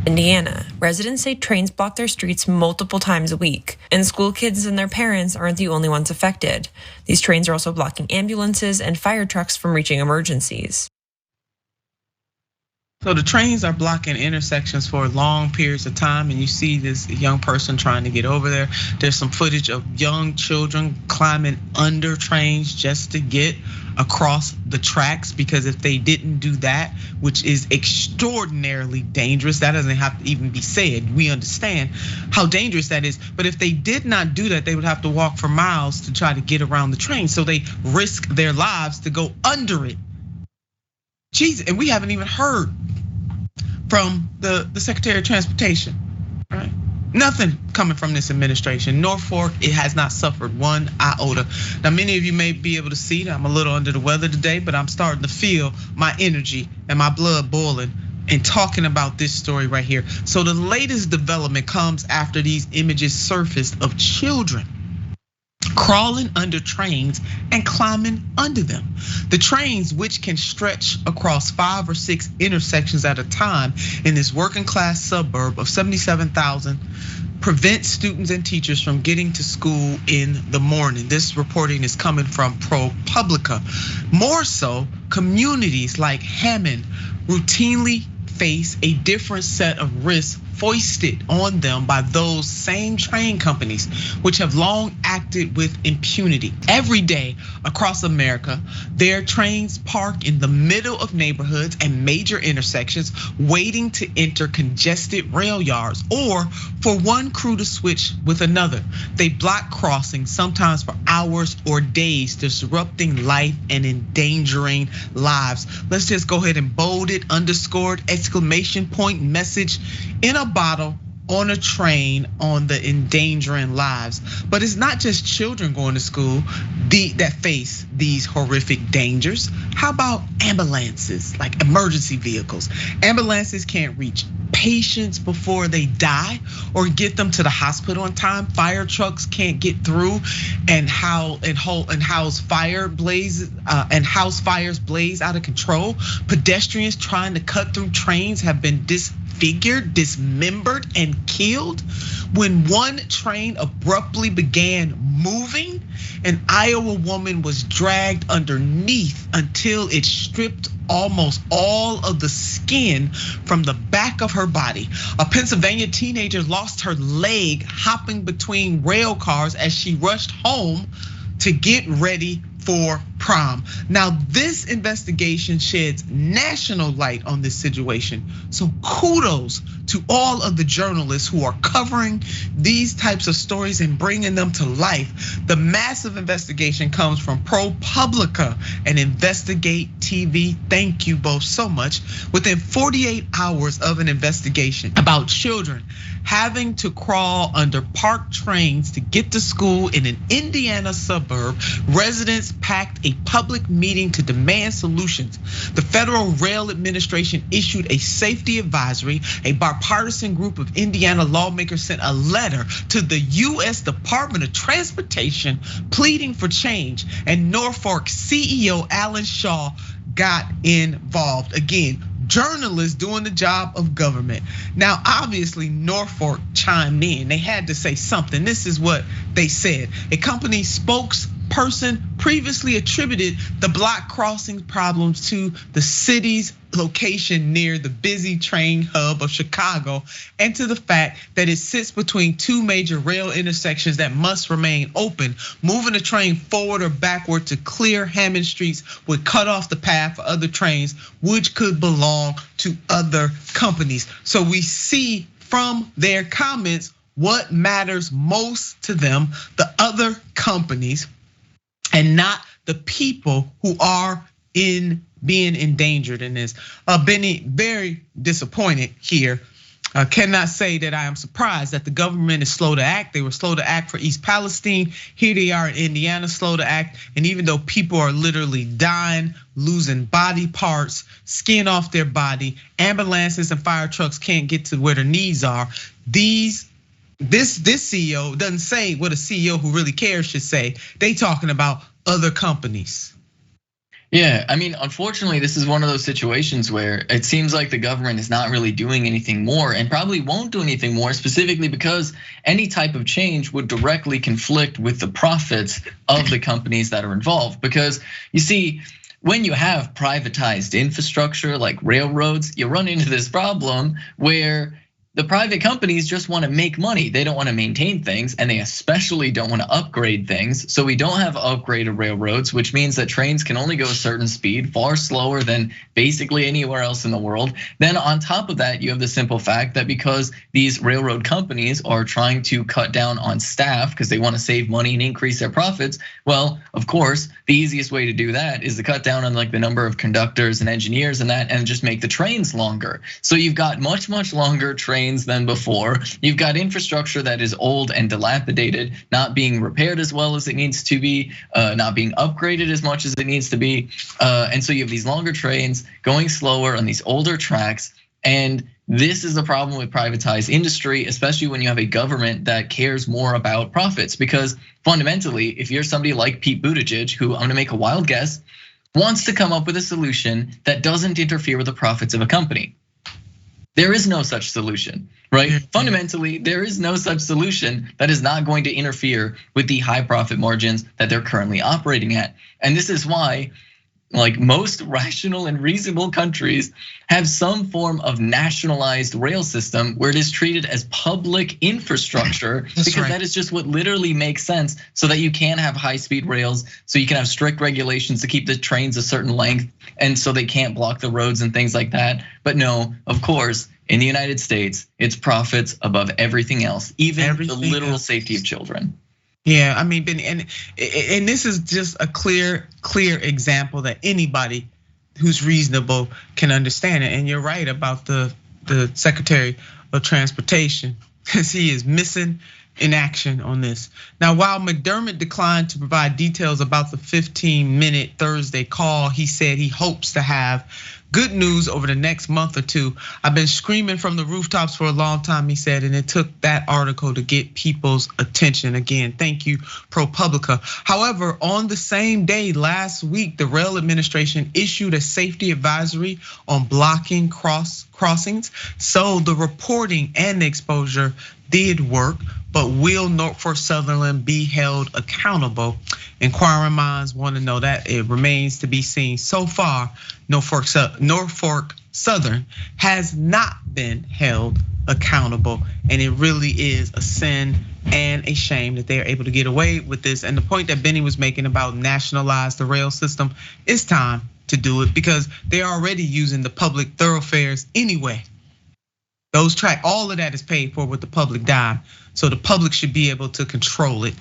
Indiana. Residents say trains block their streets multiple times a week, and school kids and their parents aren't the only ones affected. These trains are also blocking ambulances and fire trucks from reaching emergencies. So the trains are blocking intersections for long periods of time, and you see this young person trying to get over there. There's some footage of young children climbing under trains just to get across the tracks, because if they didn't do that, which is extraordinarily dangerous, that doesn't have to even be said. We understand how dangerous that is. But if they did not do that, they would have to walk for miles to try to get around the train. So they risk their lives to go under it. Jeez, and we haven't even heard from the Secretary of Transportation, right? Nothing coming from this administration. Norfolk, it has not suffered one iota. Now, many of you may be able to see that I'm a little under the weather today, but I'm starting to feel my energy and my blood boiling and talking about this story right here. So the latest development comes after these images surfaced of children crawling under trains and climbing under them. The trains, which can stretch across 5 or 6 intersections at a time in this working class suburb of 77,000, prevent students and teachers from getting to school in the morning. This reporting is coming from ProPublica. More so, communities like Hammond routinely face a different set of risks foisted on them by those same train companies, which have long acted with impunity. Every day across America, their trains park in the middle of neighborhoods and major intersections, waiting to enter congested rail yards or for one crew to switch with another. They block crossings, sometimes for hours or days, disrupting life and endangering lives. Let's just go ahead and bold it, underscored, exclamation point message in a bottle on a train on the endangering lives. But it's not just children going to school that face these horrific dangers. How about ambulances, like emergency vehicles? Ambulances can't reach patients before they die or get them to the hospital in time. Fire trucks can't get through and house fires blaze out of control. Pedestrians trying to cut through trains have been disfigured, dismembered, and killed. When one train abruptly began moving, an Iowa woman was dragged underneath until it stripped almost all of the skin from the back of her body. A Pennsylvania teenager lost her leg hopping between rail cars as she rushed home to get ready for prom. Now, this investigation sheds national light on this situation. So kudos to all of the journalists who are covering these types of stories and bringing them to life. The massive investigation comes from ProPublica and Investigate TV. Thank you both so much. Within 48 hours of an investigation about children having to crawl under parked trains to get to school in an Indiana suburb, residents packed a public meeting to demand solutions. The Federal Rail Administration issued a safety advisory. A bipartisan group of Indiana lawmakers sent a letter to the US Department of Transportation pleading for change. And Norfolk CEO Alan Shaw got involved. Again, journalists doing the job of government. Now, obviously, Norfolk chimed in. They had to say something. This is what they said. A company spokesperson previously attributed the block crossing problems to the city's location near the busy train hub of Chicago, and to the fact that it sits between 2 major rail intersections that must remain open. Moving the train forward or backward to clear Hammond streets would cut off the path for other trains, which could belong to other companies. So we see from their comments what matters most to them, the other companies, and not the people who are being endangered in this. Bennie, very disappointed here. Cannot say that I am surprised that the government is slow to act. They were slow to act for East Palestine. Here they are in Indiana, slow to act. And even though people are literally dying, losing body parts, skin off their body, ambulances and fire trucks can't get to where their needs are. This CEO doesn't say what a CEO who really cares should say. They talking about other companies. Yeah, I mean, unfortunately, this is one of those situations where it seems like the government is not really doing anything more and probably won't do anything more, specifically because any type of change would directly conflict with the profits of the companies that are involved. Because you see, when you have privatized infrastructure like railroads, you run into this problem where the private companies just want to make money. They don't want to maintain things, and they especially don't want to upgrade things. So we don't have upgraded railroads, which means that trains can only go a certain speed, far slower than basically anywhere else in the world. Then on top of that, you have the simple fact that because these railroad companies are trying to cut down on staff because they want to save money and increase their profits, well, of course, the easiest way to do that is to cut down on like the number of conductors and engineers and that, and just make the trains longer. So you've got much longer trains than before. You've got infrastructure that is old and dilapidated, not being repaired as well as it needs to be, not being upgraded as much as it needs to be. And so you have these longer trains going slower on these older tracks. And this is the problem with privatized industry, especially when you have a government that cares more about profits. Because fundamentally, if you're somebody like Pete Buttigieg, who I'm gonna make a wild guess, wants to come up with a solution that doesn't interfere with the profits of a company. There is no such solution, right? Fundamentally, there is no such solution that is not going to interfere with the high profit margins that they're currently operating at. And this is why, like most rational and reasonable countries have some form of nationalized rail system where it is treated as public infrastructure, because that is just what literally makes sense, so that you can have high speed rails, so you can have strict regulations to keep the trains a certain length, and so they can't block the roads and things like that. But no, of course, in the United States, it's profits above everything else, even the literal safety of children. Yeah, I mean, Bennie, and this is just a clear example that anybody who's reasonable can understand it. And you're right about the Secretary of Transportation, because he is missing in action on this. Now, while McDermott declined to provide details about the 15-minute Thursday call, he said he hopes to have good news over the next month or two. I've been screaming from the rooftops for a long time, he said, and it took that article to get people's attention. Again, thank you, ProPublica. However, on the same day last week, the rail administration issued a safety advisory on blocking crossings. So the reporting and the exposure did work, but will Norfolk Southern be held accountable? Inquiring minds want to know that. It remains to be seen. So far, Norfolk Southern has not been held accountable, and it really is a sin and a shame that they are able to get away with this. And the point that Bennie was making about nationalize the rail system, it's time to do it, because they're already using the public thoroughfares anyway. Those all of that is paid for with the public dime. So the public should be able to control it.